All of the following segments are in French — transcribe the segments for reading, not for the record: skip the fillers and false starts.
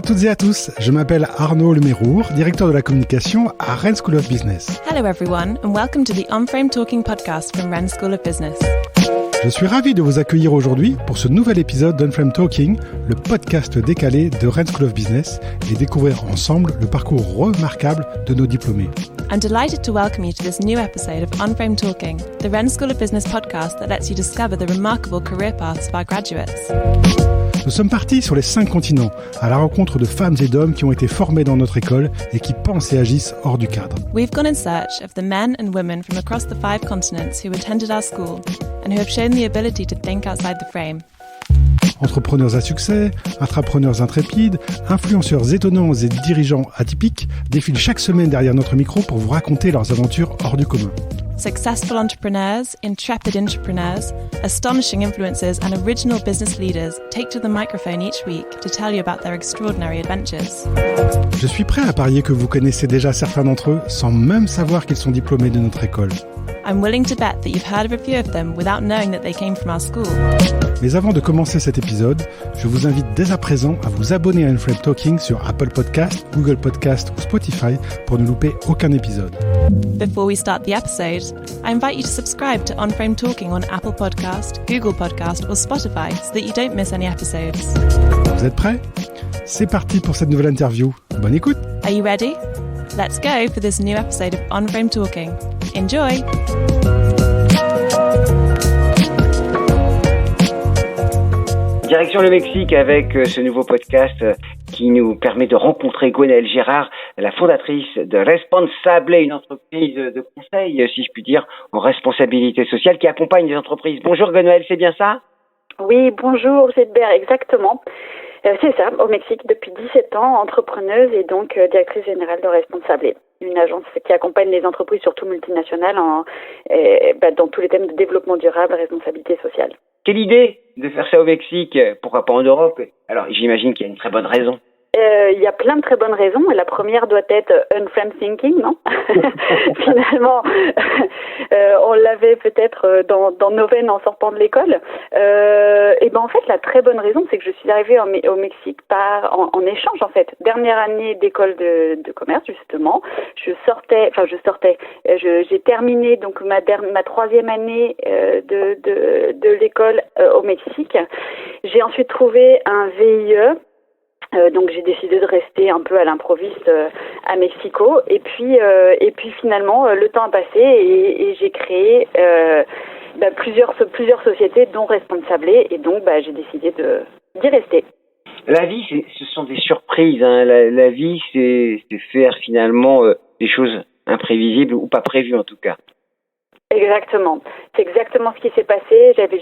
toutes et à tous, je m'appelle Arnaud Lemérour, directeur de la communication à Rennes School of Business. Hello everyone and welcome to the On-Frame Talking podcast from Rennes School of Business. Je suis ravi de vous accueillir aujourd'hui pour ce nouvel épisode d'On-Frame Talking, le podcast décalé de Rennes School of Business, et découvrir ensemble le parcours remarquable de nos diplômés. I'm delighted to welcome you to this new episode of On-Frame Talking, the Rennes School of Business podcast that lets you discover the remarkable career paths of our graduates. Nous sommes partis sur les 5 continents, à la rencontre de femmes et d'hommes qui ont été formés dans notre école et qui pensent et agissent hors du cadre. We've gone in search of the men and women from across the 5 continents who attended our school and who have shown the ability to think outside the frame. Entrepreneurs à succès, intrapreneurs intrépides, influenceurs étonnants et dirigeants atypiques défilent chaque semaine derrière notre micro pour vous raconter leurs aventures hors du commun. Successful entrepreneurs, intrepid entrepreneurs, astonishing influencers and original business leaders take to the microphone each week to tell you about their extraordinary adventures. Je suis prêt à parier que vous connaissez déjà certains d'entre eux sans même savoir qu'ils sont diplômés de notre école. I'm willing to bet that you've heard of a few of them without knowing that they came from our school. Mais avant de commencer cet épisode, je vous invite dès à présent à vous abonner à On-Frame Talking sur Apple Podcast, Google Podcast ou Spotify pour ne louper aucun épisode. Before we start the episode, I invite you to subscribe to On-Frame Talking on Apple Podcast, Google Podcast or Spotify so that you don't miss any episodes. Vous êtes prêts ? C'est parti pour cette nouvelle interview. Bonne écoute ! Are you ready? Let's go for this new episode of On-Frame Talking. Enjoy! Direction le Mexique avec ce nouveau podcast qui nous permet de rencontrer Gwenaëlle Gérard, la fondatrice de Responsable, une entreprise de conseil, si je puis dire, en responsabilité sociale qui accompagne les entreprises. Bonjour Gwenaëlle, c'est bien ça ? Oui, bonjour Gilbert, exactement. C'est ça, au Mexique depuis 17 ans, entrepreneuse et donc directrice générale de Responsable, une agence qui accompagne les entreprises, surtout multinationales, dans tous les thèmes de développement durable, responsabilité sociale. Quelle idée de faire ça au Mexique, pourquoi pas en Europe ? Alors j'imagine qu'il y a une très bonne raison. Il y a plein de très bonnes raisons. La première doit être on-frame thinking, non ? Finalement, on l'avait peut-être dans nos veines en sortant de l'école. Et en fait, la très bonne raison, c'est que je suis arrivée au Mexique en échange, en fait. Dernière année d'école de commerce, justement. J'ai terminé donc ma 3e année de l'école au Mexique. J'ai ensuite trouvé un VIE. Donc j'ai décidé de rester un peu à l'improviste à Mexico et puis finalement le temps a passé et j'ai créé plusieurs sociétés dont Responsable et donc j'ai décidé d'y rester. La vie, ce sont des surprises. Hein. La vie, c'est faire finalement des choses imprévisibles ou pas prévues en tout cas. Exactement. C'est exactement ce qui s'est passé. J'avais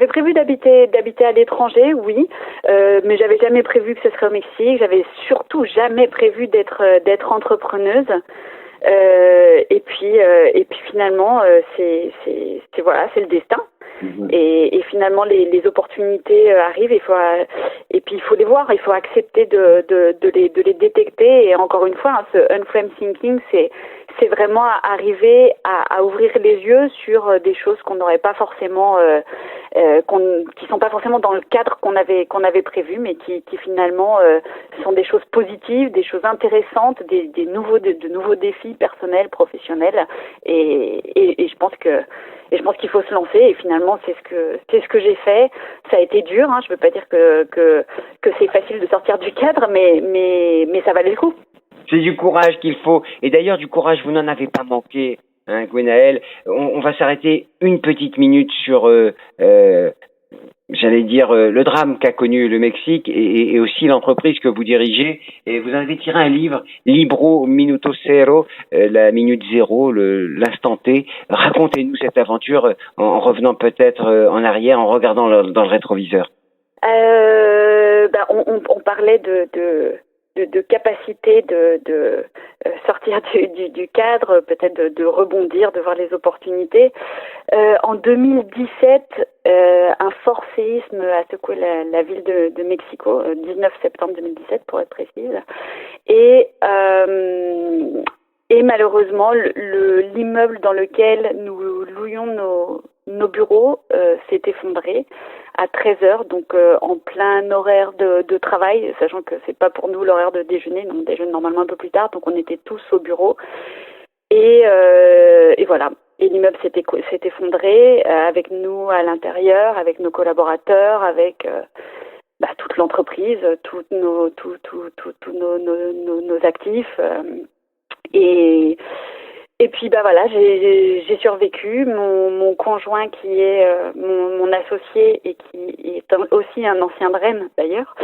prévu d'habiter à l'étranger, oui, mais j'avais jamais prévu que ce serait au Mexique. J'avais surtout jamais prévu d'être entrepreneuse. Et puis finalement, c'est le destin. Et finalement, les opportunités arrivent. Et puis il faut les voir. Il faut accepter de les détecter. Et encore une fois, ce on-frame thinking, c'est vraiment arriver à ouvrir les yeux sur des choses qu'on n'aurait pas forcément, qui sont pas forcément dans le cadre qu'on avait prévu, mais qui finalement sont des choses positives, des choses intéressantes, de nouveaux défis personnels, professionnels, et je pense qu'il faut se lancer. Et finalement, c'est ce que j'ai fait. Ça a été dur, hein. Je veux pas dire que c'est facile de sortir du cadre, mais ça valait le coup. C'est du courage qu'il faut. Et d'ailleurs, du courage, vous n'en avez pas manqué, hein, Gwenaëlle. On va s'arrêter une petite minute sur, le drame qu'a connu le Mexique et aussi l'entreprise que vous dirigez. Et vous avez tiré un livre, Libro Minuto Zero, la minute zéro, l'instant T. Racontez-nous cette aventure en revenant peut-être en arrière, en regardant dans le rétroviseur. On parlait de capacité de sortir du cadre, peut-être de rebondir, de voir les opportunités. En 2017, un fort séisme a secoué la ville de Mexico, 19 septembre 2017 pour être précise. Et malheureusement, l'immeuble dans lequel nous louions nos bureaux s'est effondré à 13h, donc en plein horaire de travail, sachant que c'est pas pour nous l'horaire de déjeuner, on déjeune normalement un peu plus tard, donc on était tous au bureau. Et voilà. Et l'immeuble s'est effondré avec nous à l'intérieur, avec nos collaborateurs, avec toute l'entreprise, tous nos actifs. Et puis voilà, j'ai survécu. Mon conjoint qui est mon associé et qui est aussi un ancien de Rennes d'ailleurs,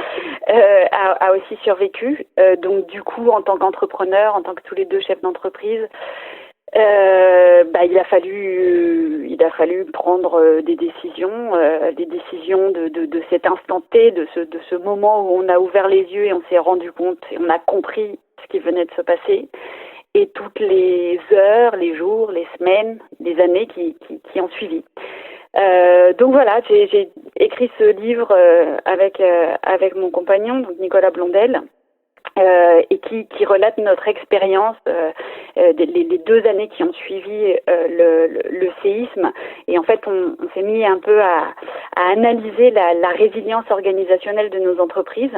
a aussi survécu. Donc du coup, en tant qu'entrepreneur, en tant que tous les deux chefs d'entreprise, il a fallu prendre des décisions de cet instant T, de ce moment où on a ouvert les yeux et on s'est rendu compte et on a compris ce qui venait de se passer. Et toutes les heures, les jours, les semaines, les années qui ont suivi. Donc voilà, j'ai écrit ce livre avec mon compagnon, donc Nicolas Blondel, et qui relate notre expérience les 2 années qui ont suivi le séisme. Et en fait, on s'est mis un peu à analyser la résilience organisationnelle de nos entreprises,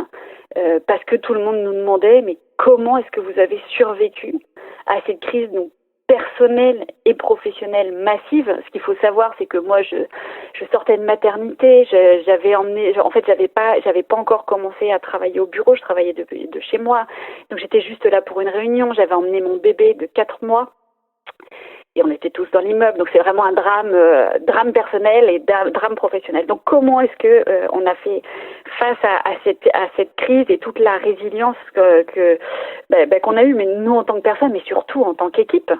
parce que tout le monde nous demandait, mais comment est-ce que vous avez survécu à cette crise donc personnelle et professionnelle massive? Ce qu'il faut savoir, c'est que moi, je sortais de maternité, j'avais pas encore commencé à travailler au bureau, je travaillais de chez moi, donc j'étais juste là pour une réunion, j'avais emmené mon bébé de 4 mois. Et on était tous dans l'immeuble, donc c'est vraiment un drame personnel et drame professionnel. Donc comment est-ce que on a fait face à cette crise et toute la résilience qu'on a eue, mais nous en tant que personne, mais surtout en tant qu'équipe,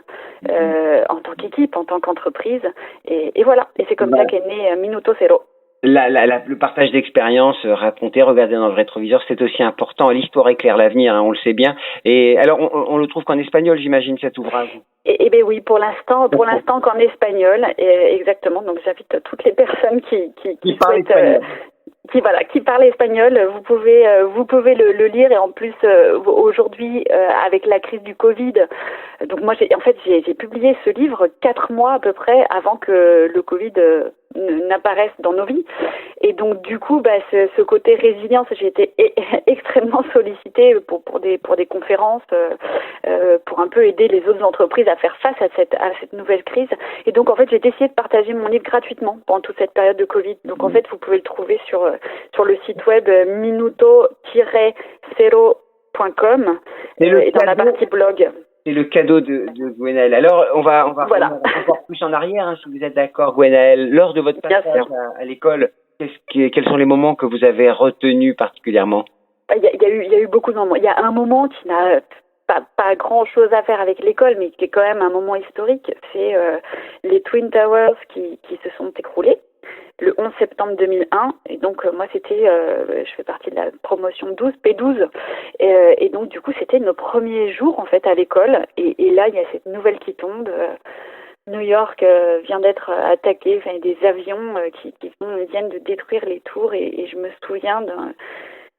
en tant qu'entreprise, et voilà. Et c'est comme ça qu'est né Minuto Zero. Le partage d'expérience, raconter, regarder dans le rétroviseur, c'est aussi important. L'histoire éclaire l'avenir, on le sait bien. Et alors, on le trouve qu'en espagnol, j'imagine, cet ouvrage. Eh bien oui, pour l'instant qu'en espagnol, exactement. Donc j'invite toutes les personnes qui souhaitent, qui parlent espagnol, vous pouvez le lire. Et en plus aujourd'hui avec la crise du Covid, donc moi j'ai publié ce livre 4 mois à peu près avant que le Covid n'apparaisse dans nos vies. Et donc du coup ce côté résilience, j'ai été extrêmement sollicitée pour des conférences, pour un peu aider les autres entreprises à faire face à cette nouvelle crise. Et donc en fait j'ai décidé de partager mon livre gratuitement pendant toute cette période de Covid. Donc en fait vous pouvez le trouver sur le site web minuto-zero.com et dans la partie blog. C'est le cadeau de Gwenaëlle. Alors, on va encore plus en arrière, si vous êtes d'accord, Gwenaëlle. Lors de votre passage à l'école, quels sont les moments que vous avez retenus particulièrement? Il y a eu beaucoup de moments. Il y a un moment qui n'a pas grand-chose à faire avec l'école, mais qui est quand même un moment historique. C'est les Twin Towers qui se sont écroulés le 11 septembre 2001, et donc moi c'était, je fais partie de la promotion 12, P12, et donc du coup c'était nos premiers jours en fait à l'école, et là il y a cette nouvelle qui tombe. New York vient d'être attaqué, enfin des avions qui viennent de détruire les tours, et je me souviens un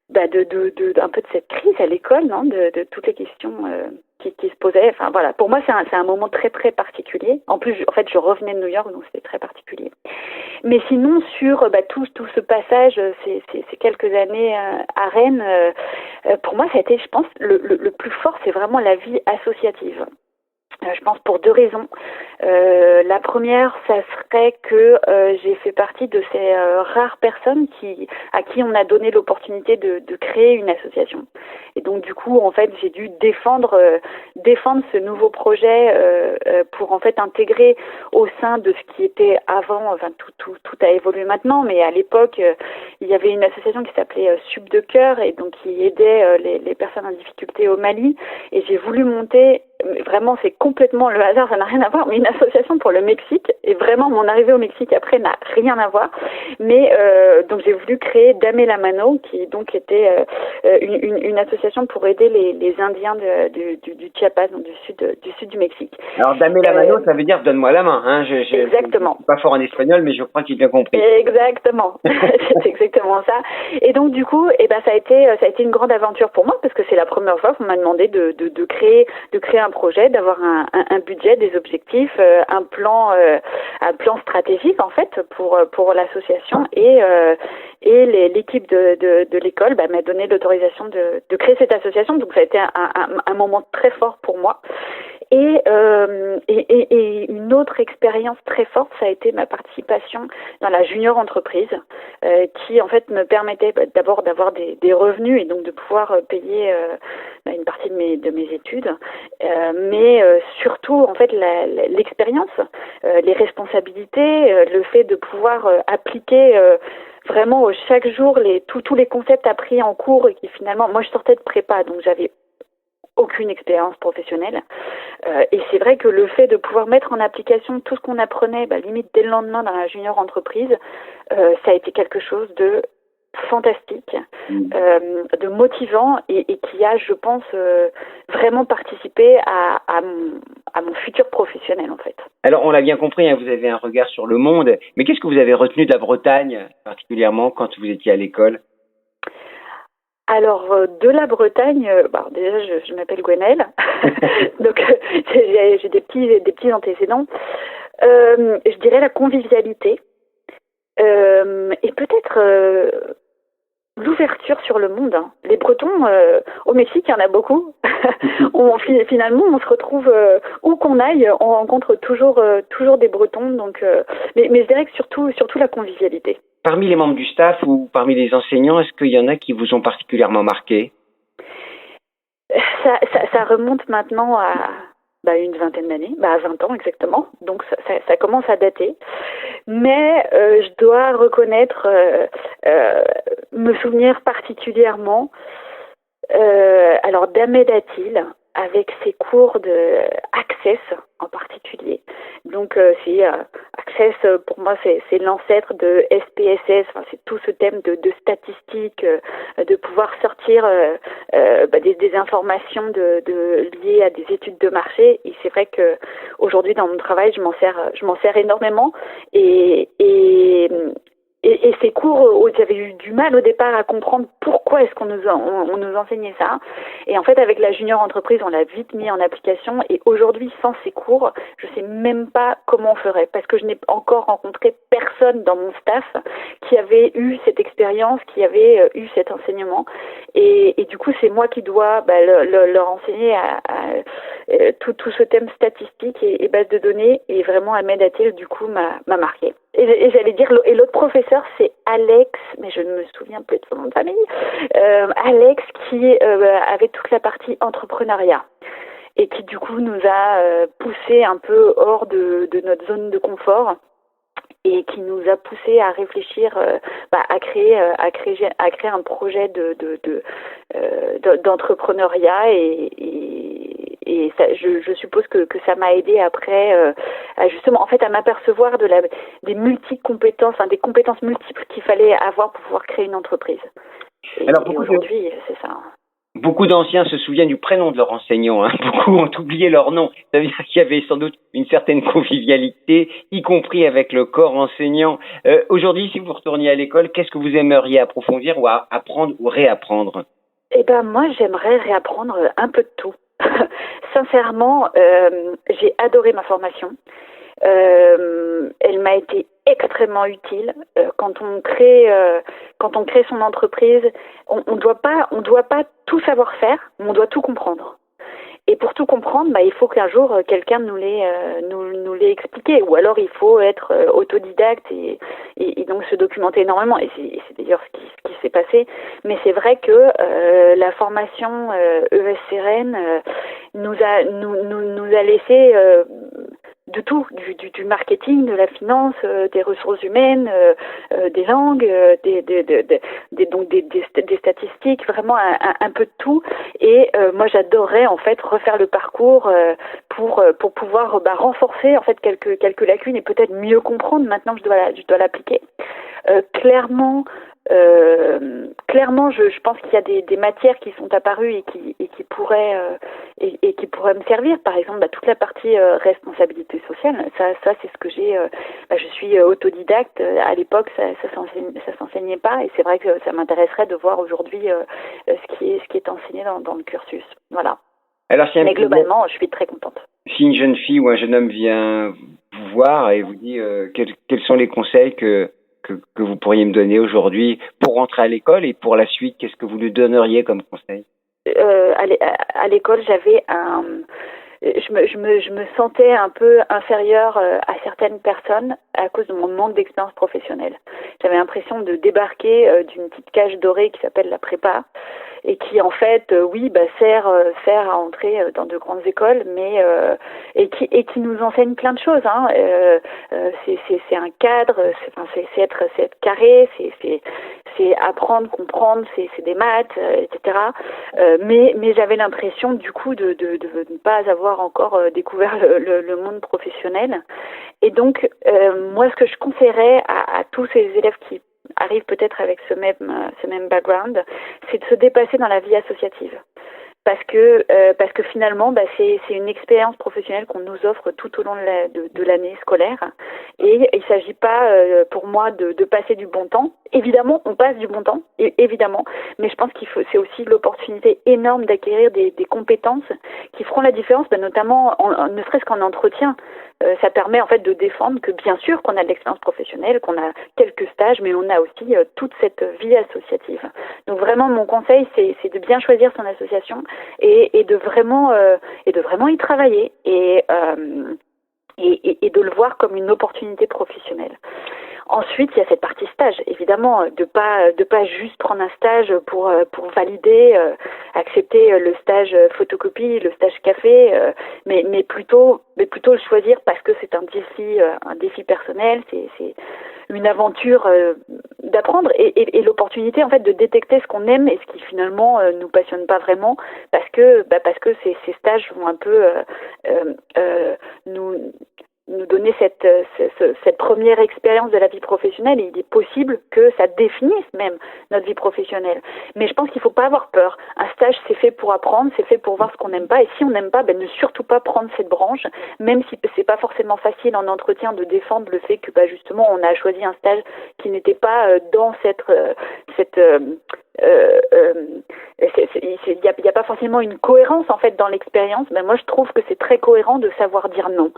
peu de cette crise à l'école, non, de toutes les questions qui se posaient. Enfin voilà, pour moi c'est un moment très très particulier. En plus, je revenais de New York, donc c'était très particulier. Mais sinon sur tout ce passage, ces quelques années à Rennes, pour moi ça a été, je pense, le plus fort, c'est vraiment la vie associative. Je pense pour 2 raisons. La première, ça serait que j'ai fait partie de ces rares personnes à qui on a donné l'opportunité de créer une association. Et donc du coup, en fait, j'ai dû défendre ce nouveau projet pour en fait intégrer au sein de ce qui était avant. Enfin, tout a évolué maintenant, mais à l'époque, il y avait une association qui s'appelait Sub de Cœur, et donc qui aidait les personnes en difficulté au Mali. Et j'ai voulu monter. Vraiment, c'est complètement le hasard, ça n'a rien à voir, mais une association pour le Mexique, et vraiment mon arrivée au Mexique après n'a rien à voir, mais donc j'ai voulu créer Dame la Mano, qui donc était une association pour aider les Indiens du Chiapas, donc du sud du Mexique. Alors Dame la Mano, ça veut dire donne-moi la main, hein. Exactement. Je suis pas fort en espagnol, mais je crois qu'il a bien compris. Exactement, c'est exactement ça. Et donc du coup, ça a été une grande aventure pour moi, parce que c'est la première fois qu'on m'a demandé de créer un projet, d'avoir un budget, des objectifs, un plan un plan stratégique en fait pour l'association et l'équipe de l'école m'a donné l'autorisation de créer cette association. Donc ça a été un moment très fort pour moi. Et une autre expérience très forte, ça a été ma participation dans la junior entreprise, qui en fait me permettait d'abord d'avoir des revenus et donc de pouvoir payer une partie de mes études, mais surtout en fait l'expérience, les responsabilités, le fait de pouvoir appliquer vraiment chaque jour tous les concepts appris en cours et qui finalement, moi je sortais de prépa donc j'avais aucune expérience professionnelle. Et c'est vrai que le fait de pouvoir mettre en application tout ce qu'on apprenait, limite dès le lendemain dans la junior entreprise, ça a été quelque chose de fantastique, de motivant et qui a, je pense, vraiment participé à mon futur professionnel en fait. Alors on l'a bien compris, hein, vous avez un regard sur le monde, mais qu'est-ce que vous avez retenu de la Bretagne, particulièrement quand vous étiez à l'école ? Alors, de la Bretagne, déjà, je m'appelle Gwenaëlle, donc j'ai des petits antécédents. Je dirais la convivialité et peut-être l'ouverture sur le monde. Hein. Les Bretons, au Mexique, il y en a beaucoup. Finalement, on se retrouve où qu'on aille, on rencontre toujours des Bretons. Donc, mais je dirais que surtout la convivialité. Parmi les membres du staff ou parmi les enseignants, est-ce qu'il y en a qui vous ont particulièrement marqué ? Ça remonte maintenant à une vingtaine d'années, à 20 ans exactement, donc ça commence à dater. Mais je dois reconnaître, me souvenir particulièrement d'Ahmed Atil, avec ses cours de Access en particulier. Donc Access, pour moi, c'est l'ancêtre de SPSS, c'est tout ce thème de statistiques, de pouvoir sortir des informations liées à des études de marché. Et c'est vrai que aujourd'hui dans mon travail, je m'en sers énormément et ces cours, j'avais eu du mal au départ à comprendre pourquoi est-ce qu'on nous enseignait ça. Et en fait, avec la junior entreprise, on l'a vite mis en application. Et aujourd'hui, sans ces cours, je sais même pas comment on ferait. Parce que je n'ai encore rencontré personne dans mon staff qui avait eu cette expérience, qui avait eu cet enseignement. Et du coup, c'est moi qui dois leur enseigner tout ce thème statistique et base de données. Et vraiment, Ahmed Atil, du coup, m'a marqué. Et j'allais dire, et l'autre professeur, c'est Alex, mais je ne me souviens plus de son nom de famille, Alex qui avait toute la partie entrepreneuriat et qui du coup nous a poussé un peu hors de notre zone de confort et qui nous a poussé à réfléchir, à créer un projet d'entrepreneuriat et ça, je suppose que ça m'a aidé après justement en fait à m'apercevoir des multi-compétences, des compétences multiples qu'il fallait avoir pour pouvoir créer une entreprise. Et aujourd'hui, c'est ça. Beaucoup d'anciens se souviennent du prénom de leur enseignant. Hein. Beaucoup ont oublié leur nom. Ça veut dire qu'il y avait sans doute une certaine convivialité, y compris avec le corps enseignant. Aujourd'hui, si vous retourniez à l'école, qu'est-ce que vous aimeriez approfondir ou apprendre ou réapprendre ? Moi, j'aimerais réapprendre un peu de tout. Sincèrement, j'ai adoré ma formation. Elle m'a été extrêmement utile. Quand on crée son entreprise, on doit pas tout savoir faire, mais on doit tout comprendre. Et pour tout comprendre, il faut qu'un jour quelqu'un nous l'ait expliqué, ou alors il faut être autodidacte et donc se documenter énormément. Et c'est d'ailleurs ce qui s'est passé. Mais c'est vrai que la formation ESCRN nous a laissé de tout, du marketing, de la finance, des ressources humaines, des langues, des statistiques, vraiment un peu de tout. Et moi, j'adorerais en fait refaire le parcours pour pouvoir renforcer en fait quelques lacunes et peut-être mieux comprendre maintenant que je dois l'appliquer. Clairement, je pense qu'il y a des matières qui sont apparues et qui pourraient me servir. Par exemple, toute la partie responsabilité sociale. Ça c'est ce que j'ai. Je suis autodidacte. À l'époque, ça s'enseignait pas, et c'est vrai que ça m'intéresserait de voir aujourd'hui ce qui est enseigné dans le cursus. Voilà. Alors, mais globalement, je suis très contente. Si une jeune fille ou un jeune homme vient vous voir et vous dit quels sont les conseils que vous pourriez me donner aujourd'hui pour rentrer à l'école et pour la suite, qu'est-ce que vous lui donneriez comme conseil? À l'école, j'avais je me sentais un peu inférieure à certaines personnes à cause de mon manque d'expérience professionnelle. J'avais l'impression de débarquer d'une petite cage dorée qui s'appelle la prépa et qui en fait, sert à entrer dans de grandes écoles, mais et qui nous enseigne plein de choses. C'est un cadre, c'est être carré, c'est apprendre, comprendre, c'est des maths, etc. Mais j'avais l'impression du coup de ne pas avoir encore découvert le monde professionnel. Et donc moi, ce que je conseillerais à tous ces élèves qui arrivent peut-être avec ce même background, c'est de se dépasser dans la vie associative. Parce que finalement, c'est une expérience professionnelle qu'on nous offre tout au long de l'année scolaire. Et il s'agit pas, pour moi, de passer du bon temps. Évidemment, on passe du bon temps, évidemment. Mais je pense c'est aussi l'opportunité énorme d'acquérir des compétences qui feront la différence, notamment, ne serait-ce qu'en entretien. Ça permet en fait de défendre que bien sûr qu'on a de l'expérience professionnelle, qu'on a quelques stages, mais on a aussi toute cette vie associative. Donc vraiment, mon conseil, c'est de bien choisir son association et de vraiment y travailler et de le voir comme une opportunité professionnelle. Ensuite, il y a cette partie stage, évidemment, de pas juste prendre un stage pour valider, accepter le stage photocopie, le stage café, mais plutôt le choisir parce que c'est un défi personnel, c'est une aventure d'apprendre et l'opportunité en fait de détecter ce qu'on aime et ce qui finalement nous passionne pas vraiment parce que ces stages vont un peu nous donner cette première expérience de la vie professionnelle et il est possible que ça définisse même notre vie professionnelle. Mais je pense qu'il faut pas avoir peur. Un stage, c'est fait pour apprendre, c'est fait pour voir ce qu'on n'aime pas et si on n'aime pas, ne surtout pas prendre cette branche, même si c'est pas forcément facile en entretien de défendre le fait que justement on a choisi un stage qui n'était pas dans il y a pas forcément une cohérence en fait dans l'expérience. Moi je trouve que c'est très cohérent de savoir dire non.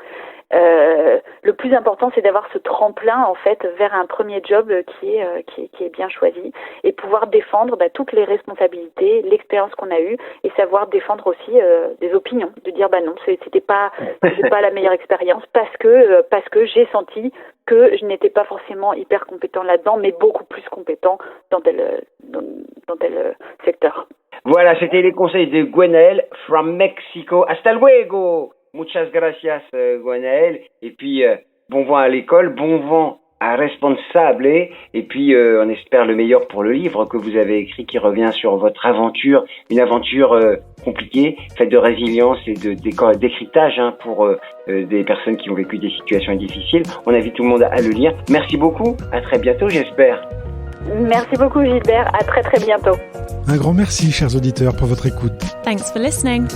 Le plus important c'est d'avoir ce tremplin en fait vers un premier job qui est bien choisi et pouvoir défendre toutes les responsabilités, l'expérience qu'on a eue et savoir défendre aussi des opinions, de dire non c'était pas la meilleure expérience parce que j'ai senti que je n'étais pas forcément hyper compétent là-dedans mais beaucoup plus compétent dans tel secteur. Voilà, c'était les conseils de Gwenaëlle from Mexico. Hasta luego. Muchas gracias, Gwenaëlle. Et puis, bon vent à l'école, bon vent à Responsable. Et puis, on espère le meilleur pour le livre que vous avez écrit qui revient sur votre aventure, une aventure compliquée, faite de résilience et d'écritage pour des personnes qui ont vécu des situations difficiles. On invite tout le monde à le lire. Merci beaucoup. À très bientôt, j'espère. Merci beaucoup, Gilbert. À très très bientôt. Un grand merci, chers auditeurs, pour votre écoute. Thanks for listening.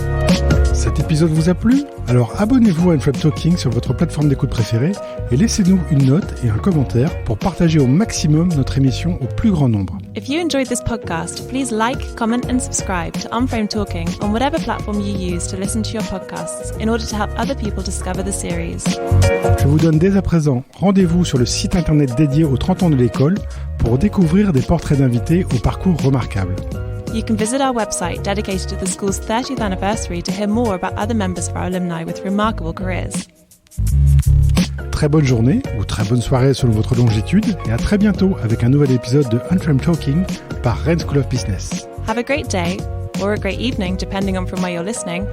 Cet épisode vous a plu? Alors abonnez-vous à Unframe Talking sur votre plateforme d'écoute préférée et laissez-nous une note et un commentaire pour partager au maximum notre émission au plus grand nombre. If you enjoyed this podcast, please like, comment and subscribe to Unframe Talking on whatever platform you use to listen to your podcasts in order to help other people discover the series. Je vous donne dès à présent rendez-vous sur le site internet dédié aux 30 ans de l'école pour découvrir des portraits d'invités au parcours remarquable. You can visit our website dedicated to the school's 30th anniversary to hear more about other members of our alumni with remarkable careers. Très bonne journée ou très bonne soirée selon votre longitude et à très bientôt avec un nouvel épisode de Unframe Talking par Rennes School of Business. Have a great day or a great evening depending on from where you're listening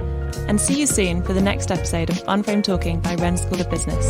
and see you soon for the next episode of Unframe Talking by Rennes School of Business.